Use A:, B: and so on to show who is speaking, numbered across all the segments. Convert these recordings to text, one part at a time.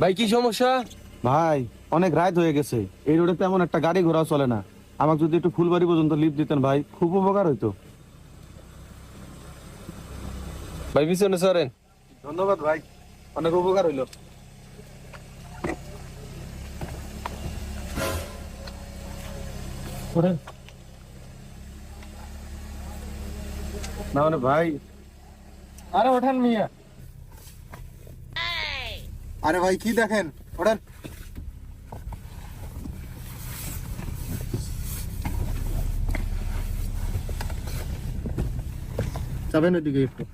A: ভাই কি সমস্যা?
B: ভাই অনেক রাত হয়ে গেছে, এই রোডে তেমন একটা গাড়ি ঘোড়াও চলে না। আমাকে যদি একটু ফুলবাড়ি পর্যন্ত লিফট দিতেন ভাই, খুব উপকার হইতো।
A: ভাই পিছনে সরেন।
B: ধন্যবাদ ভাই, অনেক উপকার হইলো। না মানে ভাই,
A: আরে ওঠেন মিয়া।
B: আরে ভাই কি দেখেন, ওঠেন। যাবেন ওইদিকে একটু।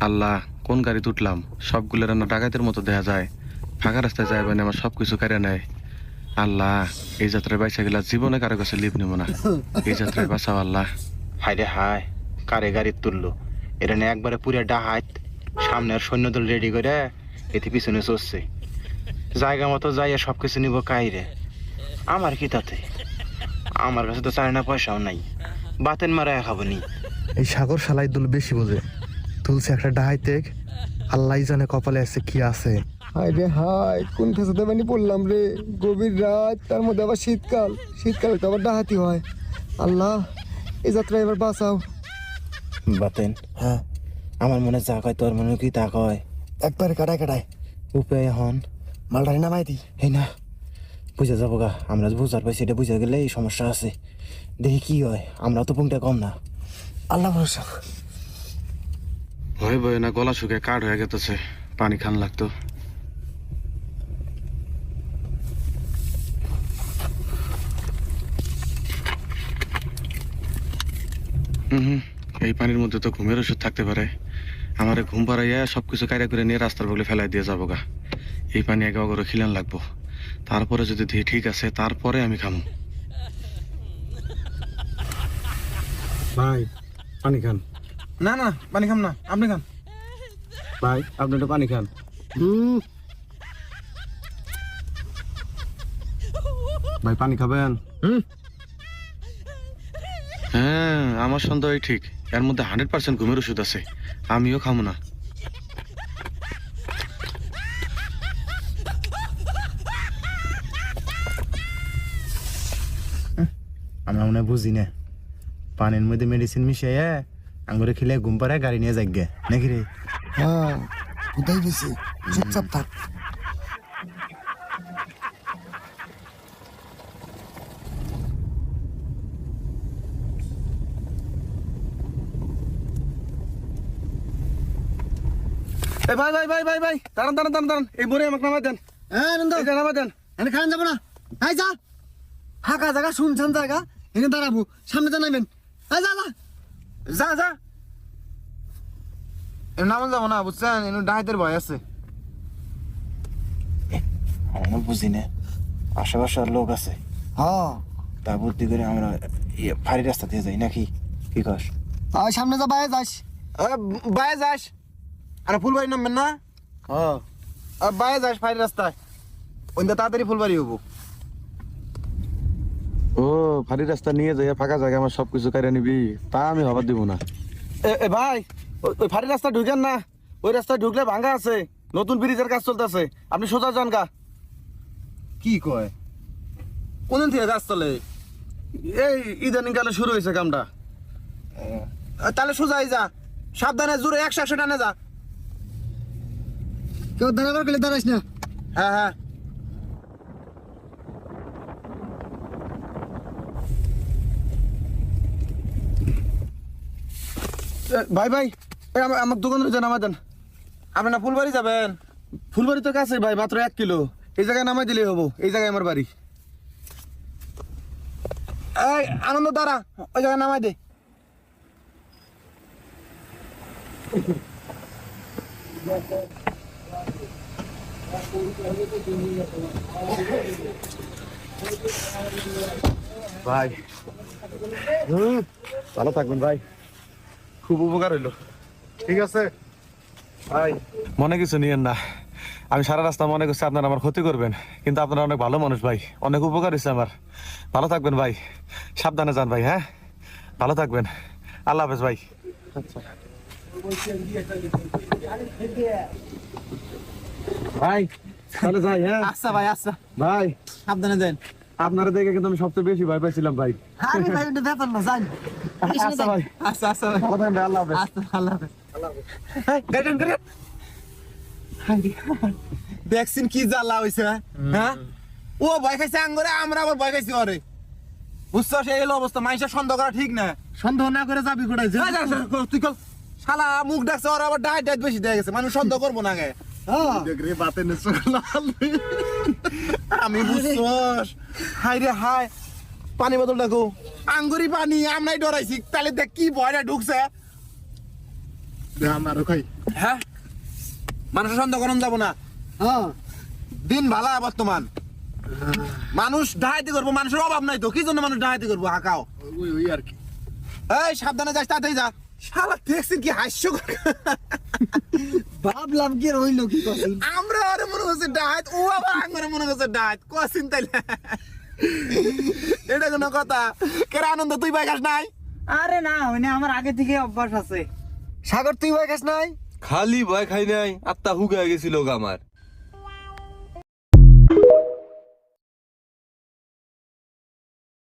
C: আল্লাহ, কোন গাড়িতে উঠলাম? সবগুলো রান্না ডাকাতের মতো দেখা যায়। ফাঁকা রাস্তায় যাইবেন আমার সবকিছু কেড়ে নেয়। আল্লাহ, এই যাত্রায় বাইসা গেলা জীবনে কারো কাছে লিভ নেব না। এই যাত্রায় বাঁচাও আল্লাহ।
D: হায় রে হায়, কারে গাড়ি তুললো? এটা নিয়ে একবারে পুরে ডাহাত, সামনে আর সৈন্যদল রেডি করে এতে পিছনে চলছে। জায়গা মতো যাইয়া সবকিছু নিব কাইরে। আমার কি তাতে? আমার কাছে তো চায় না, পয়সাও নাই, বাতেন মারা খাবো নি।
E: এই সাগর শালাই দুল বেশি বোঝে, তুলছে একটা ডাহাইতে। আল্লাহ জানে কপালে আছে কি আছে।
F: হায় রে হায়, কোন ফেসাতে বানি পড়লাম রে। গভীর রাত, তার মধ্যে আবার শীতকাল। শীতকালে তো আবার ডাহাতি হয়। আল্লাহ, এই যাত্রা এবার বাঁচাও।
D: বাতেন, হ্যাঁ, আমার মনে যা কয় তোর মনে কি তা কয়?
F: একবারে কাটায় কাটায়
D: উপায় হন
F: মালটারি নামাই দি।
D: এই না, বুঝে যাবো গা। আমরা বুঝার পাইছি, এটা বুঝে গেলে এই সমস্যা আছে। দেখি কি হয়, আমরা তো পুংটা কম না।
F: আল্লাহ ভরসা।
C: ভয়ে ভয়ে না গলা শুকে কাঠ হয়ে গেছে, পানি খান লাগতো। এই পানির মধ্যে তো ঘুমের ওষুধ থাকতে পারে। আমার ঘুম পাড়াইয়া সবকিছু কায়দা করে নিয়ে রাস্তার বলে ফেলাই দিয়ে যাবো গা। এই পানি একে অগরে খিলান লাগবো, তারপরে যদি দেখি ঠিক আছে তারপরে আমি খামো।
B: ভাই পানি খান।
A: না না, পানি খাম না, আপনি খান।
B: ভাই আপনি একটু পানি খান। ভাই পানি খাবেন?
C: হ্যাঁ, আমার সন্দেহই ঠিক। এর মধ্যে 100% ঘুমের ওষুধ আছে, আমিও খামো না।
D: আমরা মনে হয় বুঝি না, পানির মধ্যে মেডিসিন মিশিয়ে আঙুরে খেলে ঘুম পাড়ায় গাড়ি নিয়ে যাগে নাকি রে?
F: হ্যাঁ, কোথায় গেছি? চুপচাপ থাক।
B: এ ভাই ভাই ভাই ভাই ভাই, দাঁড়ান দাঁড়ান দাঁড়ান দাঁড়ান, এই বোরে আমাকে নামাই দেন।
F: হ্যাঁ নন্দ,
B: এই যে নামাই দেন।
F: এনে খান যাবো না। হাই যা, ফাঁকা জায়গা, শুনছেন জায়গা, এখানে দাঁড়াবো। সামনে জানাইবেন। হাই যা যা
A: যা যা, এমন নামান যাবো না, বুঝছেন? এমন ডাহাইতের ভয় আছে।
D: আমরা বুঝি না, আশেপাশে আর লোক আছে।
F: হ্যাঁ,
D: তা বুদ্ধি করে আমরা ফাঁড়ি রাস্তা দিয়ে যাই নাকি? কি কস?
F: আর সামনে যা, বাইরে যাস।
A: বাইরে যাস, আর ফুলবাড়ি নামবেন না?
B: হ্যাঁ
A: বাইরে যাস ফাইল রাস্তায়, ওইটা তাড়াতাড়ি ফুলবাড়ি হবো।
B: ও, ফাঁড়ি রাস্তা নিয়ে যাই ফাঁকা জায়গা আমার সবকিছু কাইরা নিবি, তা আমি হবার দিব না। এ ভাই, ওই ফাঁড়ি রাস্তা ঢুকেন না, ওই রাস্তায় ঢুকলে ভাঙা আছে, নতুন ব্রিজের কাজ চলতেছে, আপনি সোজা যান গা।
A: কি কয়? কোনদিন থেকে কাজ চলে?
B: এই ইদানিং কালে শুরু হয়েছে কামটা।
A: তাহলে সোজাই যা, সাবধানে, জোরে 100 টানে যা।
F: কেউ দাঁড়াবার গেলে দাঁড়াইস না।
A: হ্যাঁ হ্যাঁ,
B: ভাই ভাই, আমার দোকানে যে নামাই দেন।
A: আপনি না ফুলবাড়ি যাবেন?
B: ফুলবাড়ি তো কাছে ভাই, মাত্র 1 কিলো। এই জায়গায় নামাই দিলেই হবো, এই জায়গায় আমার বাড়ি।
A: এই আনন্দ দাঁড়া, ওই জায়গায় নামাই দে।
B: ভাই ভালো থাকবেন ভাই, খুব উপকার হইলো। ঠিক আছে ভাই, মনে কিছু নিয়েন না, আমি সারা রাস্তা মনে করছি আপনারা আমার ক্ষতি করবেন, কিন্তু আপনারা অনেক ভালো মানুষ ভাই, অনেক উপকার হয়েছে আমার। ভালো থাকবেন ভাই, সাবধানে যান ভাই। হ্যাঁ, ভালো থাকবেন, আল্লাহ হাফেজ ভাই। ভাই তাহলে যাই। হ্যাঁ
A: আচ্ছা ভাই, আচ্ছা
B: ভাই,
A: সাবধানে যান।
B: আপনারা দেখে কিন্তু আমি সবচেয়ে বেশি ভয় পাইছিলাম ভাই।
A: আরে ভাই ওটা ব্যাপার না, যান।
B: আচ্ছা ভাই,
A: আচ্ছা আচ্ছা ভাই,
B: ভালো থাকবেন, আল্লাহ হাফেজ।
A: আচ্ছা আল্লাহ হাফেজ। এই, গাড়ি গাড়ি ভ্যাকসিন কি জ্বালা হইছে, হ্যাঁ? ও ভয় খাইছে আঙ্গরে, আমরা আবার ভয় খাইছি ওরে। বুঝছো, সেই হলো অবস্থা। মানুষের সন্দেহ করা ঠিক না।
F: সন্দেহ না করে যাবি কোথায়
A: তুই কল শালা মুখ ডাকছে, ওর আবার ডাইট ডাইট বেশি দিয়ে গেছে। মানুষ সন্দেহ করবো না গে। আমি বুঝছস, হাই রে হাই, পানি বোতল ডাকো, আঙ্গুরি পানি। আমরাই ডরাইছি, তাহলে দেখ কি ভয়টা ঢুকছে। হ্যাঁ, মানুষের সন্দেহ করানো যাবো না। দিন ভালা বর্তমান, মানুষ ডাহাইতি করবো। মানুষের অভাব নাই তো, কি জন্য মানুষ ডাহাইতি করবো? হাঁকাও
F: আর কি
A: এই, সাবধানে যাস, তাড়াতাড়ি যা। শালা দেখছেন কি হাস্য
F: ভাবলাম কি রইলো কি কথা
A: আমরা আরে মনে হচ্ছে ডাহাইত, ও আবার আঙ্গরে মনে হচ্ছে ডাহাইত। কসিন তাইলে এটা কোনো কথা? কেরা আনন্দ, তুই বাইকাস নাই?
G: আরে না, মানে আমার আগে থেকে অভ্যাস আছে।
F: সাগর তুই ভাই খাস নাই?
H: খালি ভয় খাই নাই, আত্মা হুগায় গেছিল আমার।